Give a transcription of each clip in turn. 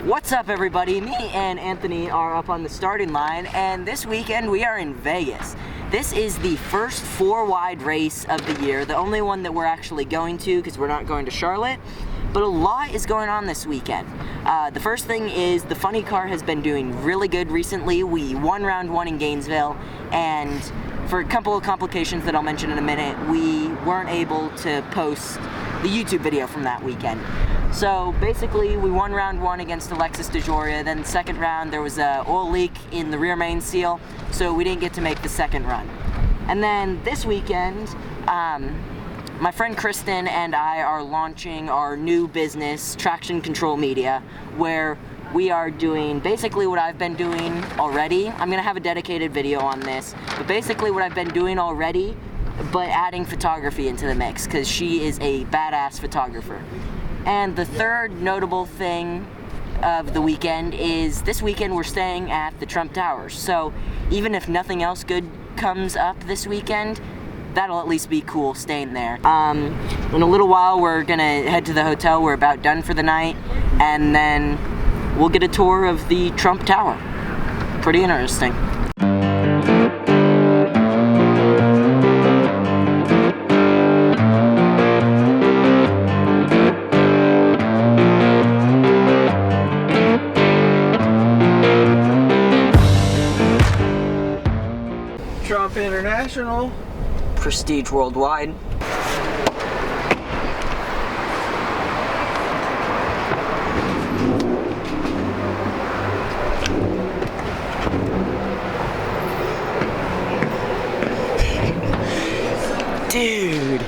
What's up, everybody? Me and Anthony are up on the starting line, and this weekend we are in Vegas. This is the first 4-wide race of the year, the only one that we're actually going to because we're not going to Charlotte, but a lot is going on this weekend. The first thing is the funny car has been doing really good recently. We won round 1 in Gainesville, and for a couple of complications that I'll mention in a minute, we weren't able to post the YouTube video from that weekend. So basically, we won round 1 against Alexis DeJoria. Then the second round, there was an oil leak in the rear main seal, so we didn't get to make the second run. And then this weekend, my friend Kristen and I are launching our new business, Traction Control Media, where we are doing basically what I've been doing already. I'm gonna have a dedicated video on this, but basically what I've been doing already, but adding photography into the mix, because she is a badass photographer. And the third notable thing of the weekend is this weekend we're staying at the Trump Towers. So even if nothing else good comes up this weekend, that'll at least be cool staying there. In a little while we're gonna head to the hotel. We're about done for the night, and then we'll get a tour of the Trump Tower. Pretty interesting. Trump International. Prestige worldwide. Dude,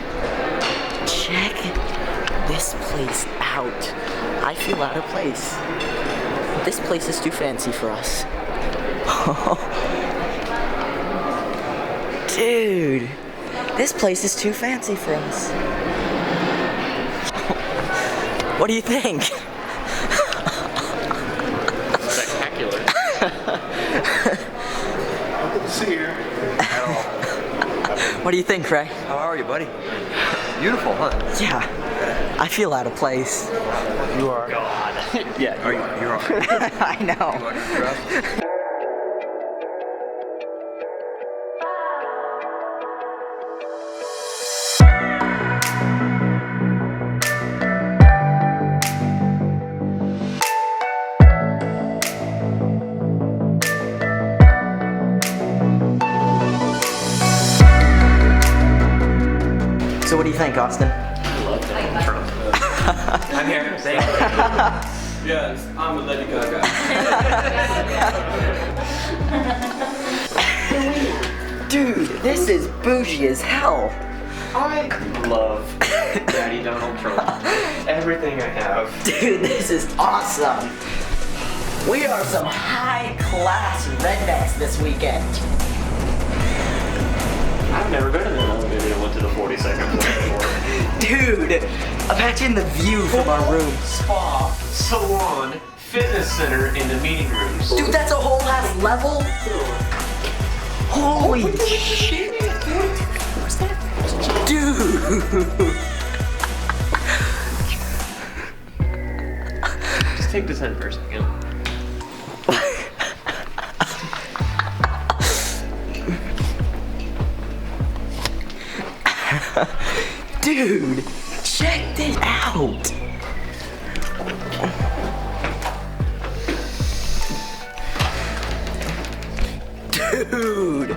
check this place out. I feel out of place. This place is too fancy for us. Dude, this place is too fancy for us. What do you think? Spectacular. Nothing to see here at all. What do you think, Ray? How are you, buddy? Beautiful, huh? Yeah, I feel out of place. You are. God. Yeah, you're all right. I know. You underdressed? So what do you think, Austin? I love Donald Trump. I'm here. Thank you. Yes, I'm a Lady Gaga. Dude, this is bougie as hell. I love Daddy Donald Trump. Everything I have. Dude, this is awesome. We are some high-class rednecks this weekend. I've never been in an elevator that went to the 42nd floor before. Dude, imagine the view from our room. Spa, salon, fitness center in the meeting rooms. Dude, that's a whole ass level? Holy shit. Dude. Just take this in for a second. Dude, check this out. Dude.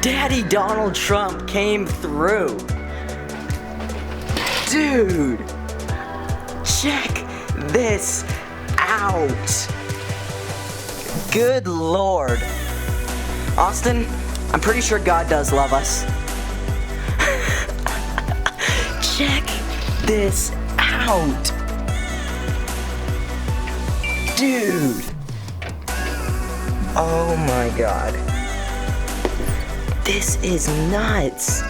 Daddy Donald Trump came through. Dude. Check this out. Good Lord. Austin, I'm pretty sure God does love us. Check this out. Dude. Oh my God. This is nuts.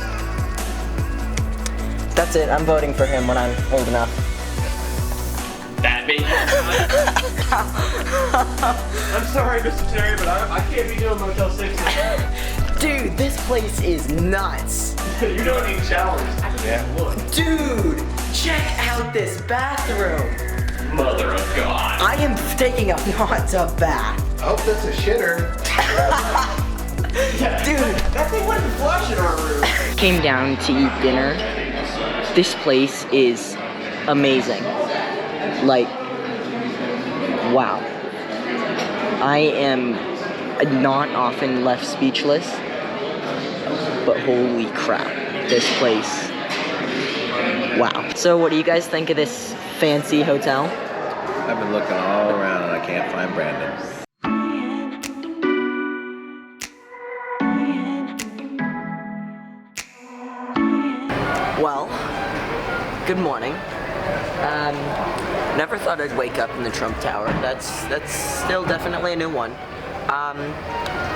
That's it, I'm voting for him when I'm old enough. That means I'm sorry, Mr. Terry, but I can't be doing Motel 6. Dude, this place is nuts. You don't need showers. Yeah. Look. Dude, check out this bathroom. Mother of God. I am taking a hot tub bath. I hope that's a shitter. Dude, That thing wouldn't flush in our room. came down to eat dinner. This place is amazing. Like, wow. I am not often left speechless, but holy crap, this place. Wow. So what do you guys think of this fancy hotel? I've been looking all around and I can't find Brandon. Well, good morning. Never thought I'd wake up in the Trump Tower. That's still definitely a new one.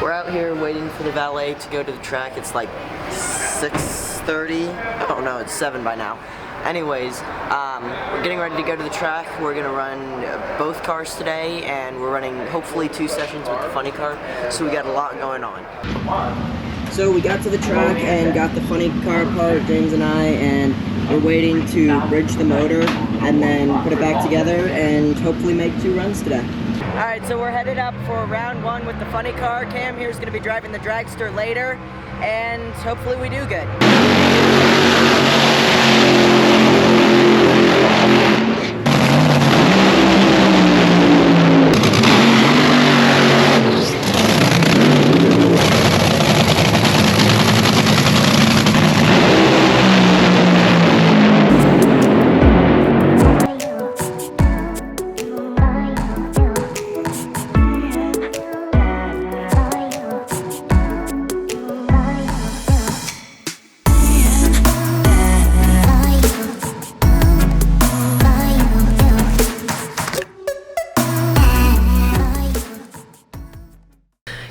We're out here waiting for the valet to go to the track. It's like 6:30. Oh no, it's 7 by now. Anyways, we're getting ready to go to the track. We're gonna run both cars today, and we're running hopefully 2 sessions with the funny car. So we got a lot going on. So we got to the track and got the funny car apart, James and I, and we're waiting to bridge the motor and then put it back together and hopefully make 2 runs today. Alright, so we're headed up for round 1 with the funny car. Cam here is going to be driving the dragster later, and hopefully we do good.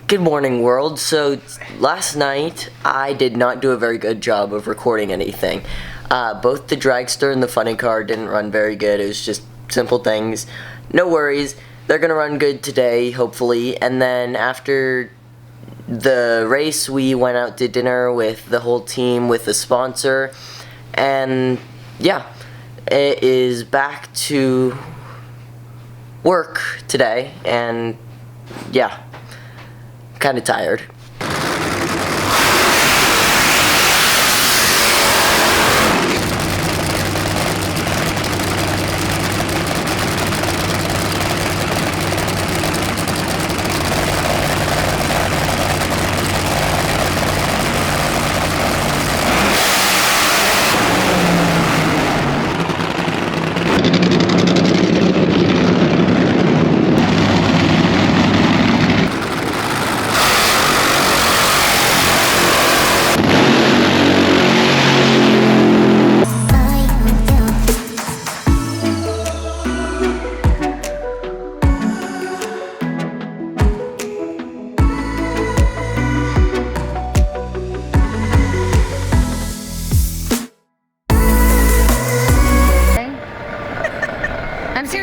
Good morning, world. So last night I did not do a very good job of recording anything. Both the dragster and the funny car didn't run very good. It was just simple things. No worries. They're gonna run good today, hopefully. And then after the race, we went out to dinner with the whole team, with the sponsor. And yeah, it is back to work today. And yeah. Kind of tired.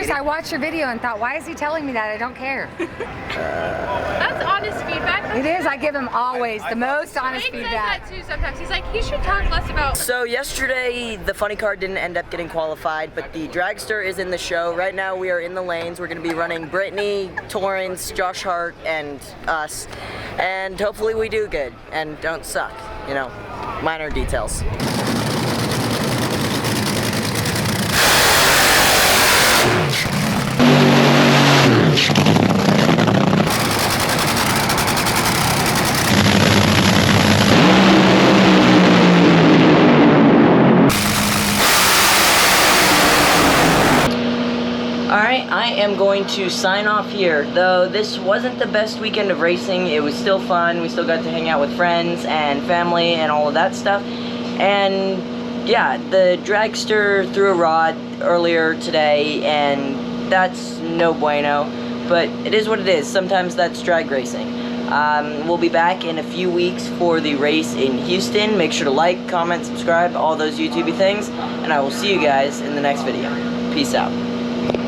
I watched your video and thought, why is he telling me that? I don't care. That's honest feedback. It is. I give him always the most honest feedback. Says that too sometimes. He's like, he should talk less about. So yesterday, the funny car didn't end up getting qualified, but the dragster is in the show. Right now, we are in the lanes. We're going to be running Brittany, Torrance, Josh Hart, and us. And hopefully we do good and don't suck. You know, minor details. Alright, I am going to sign off here. Though this wasn't the best weekend of racing, it was still fun. We still got to hang out with friends and family and all of that stuff. And yeah, the dragster threw a rod earlier today, and that's no bueno. But it is what it is. Sometimes that's drag racing. We'll be back in a few weeks for the race in Houston. Make sure to like, comment, subscribe, all those YouTubey things. And I will see you guys in the next video. Peace out.